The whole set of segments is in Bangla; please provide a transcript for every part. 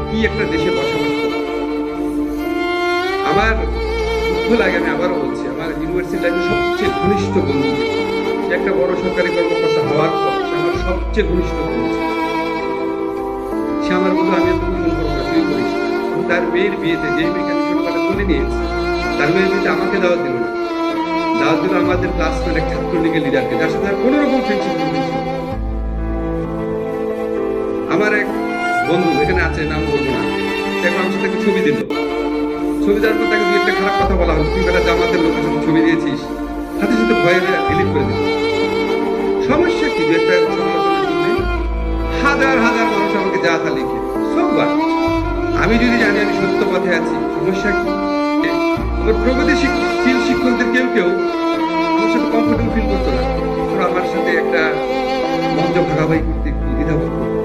কি একটা দেশে বসবাস করে। আমার দুঃখ লাগে, আমি আবারও বলছি, আমার ইউনিভার্সিটি লাইফে সবচেয়ে ঘনিষ্ঠ বন্ধু, সে একটা বড় সরকারি কর্মকর্তা হওয়ার পর সে আমার সবচেয়ে ঘনিষ্ঠ বন্ধু। সে আমার বন্ধু, আমি এত ফোন করবো না, তুই করিস না। তার মেয়ের বিয়েতে, যে মেয়েকে আমি ছোটবেলা তুলে নিয়েছি, তার মেয়ের বিয়েতে আমাকে দাওয়াত দিল না, দাওয়াত দিল আমাদের ক্লাসমেট এক ছাত্রলীগের লিডারকে, যার সাথে আর কোনো রকম ফ্রেন্ডশিপ ছিল। আমার এক বন্ধু এখানে আছে, নাম বলবো না, দেখলাম আমার সাথে একটা ছবি দিল। ছবি দেওয়ার পর তাকে দুই একটা খারাপ কথা বলা হলো, তুই বেটা জামাতের লোকের সাথে ছবি দিয়েছিস, সাথে সাথে ভয়ে ডিলিট করে দিল। সমস্যা কি? দু একটা সমালোচনার জন্য হাজার হাজার মানুষ আমাকে যা তা লিখে সববার। আমি যদি জানি আমি সত্য পথে আছি, সমস্যা কি? আবার প্রগতিশীল শিক্ষকদের কেউ কেউ আমার সাথে কমফোর্টেবল ফিল করতো না, ওরা আমার সাথে একটা মঞ্চ ভাগাভাগি করতে একটু দ্বিধাবোধ করতো।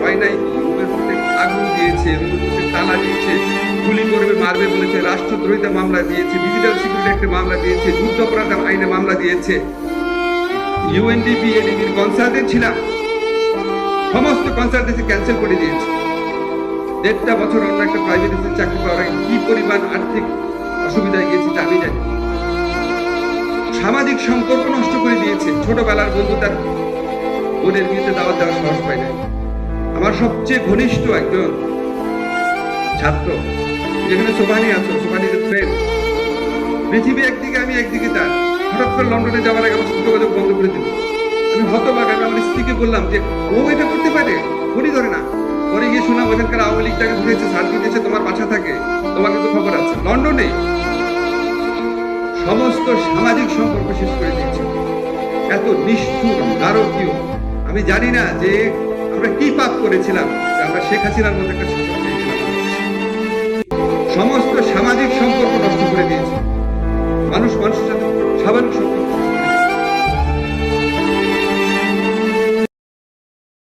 হয় নাই, রুমের প্রতি আগুন দিয়েছে, রুমের প্রতি তালা দিয়েছে, গুলি করবে মারবে বলেছে, রাষ্ট্রদ্রোহিতা মামলা দিয়েছে, ডিজিটাল সিকিউরিটি একটা মামলা দিয়েছে, যুদ্ধাপরাধ আইনে মামলা দিয়েছে। ইউএনডিপি এডিবির কনসালটেন্ট ছিলাম, সমস্ত কনসালটেন্সি ক্যান্সেল করে দিয়েছে। 1.5 বছর অন্য একটা প্রাইভেট চাকরি পাওয়ার কি পরিমাণ আর্থিক অসুবিধায় গিয়েছি তা আমি জানি। সামাজিক সম্পর্ক নষ্ট করে দিয়েছে। ছোটবেলার বন্ধু তার বোনের বিয়েতে দাওয়াত দেওয়ার সাহস পায় না। আমার সবচেয়ে ঘনিষ্ঠ একজন ছাত্র, যেখানে সোভানি আছো, সোভানি ফ্রেন্ড, পৃথিবী একদিকে আমি একদিকে তার, হঠাৎ করে লন্ডনে যাওয়ার আগে আমার সাথে যোগাযোগ বন্ধ করে দিল। আমি হতবাক। আমি আমার স্ত্রীকে বললাম যে ও এটা করতে পারে, ফোনই ধরে না। পরে গিয়ে শোনা ওখানকার আওয়ামী লীগটাকে ধরেছে, সার্কিট এসে তোমার বাসা থাকে, তোমাকে তো খবর আছে, লন্ডনে। সমস্ত সামাজিক সম্পর্ক শেষ করে দিয়েছে। এত নিষ্ঠুর, নারকীয়। আমি জানি না যে আমরা কি পাপ করেছিলাম, আমরা শেখ হাসিনার মতো একটা শাসন পেয়েছিলাম। সমস্ত সামাজিক সম্পর্ক নষ্ট করে দিয়েছে। মানুষ মানুষের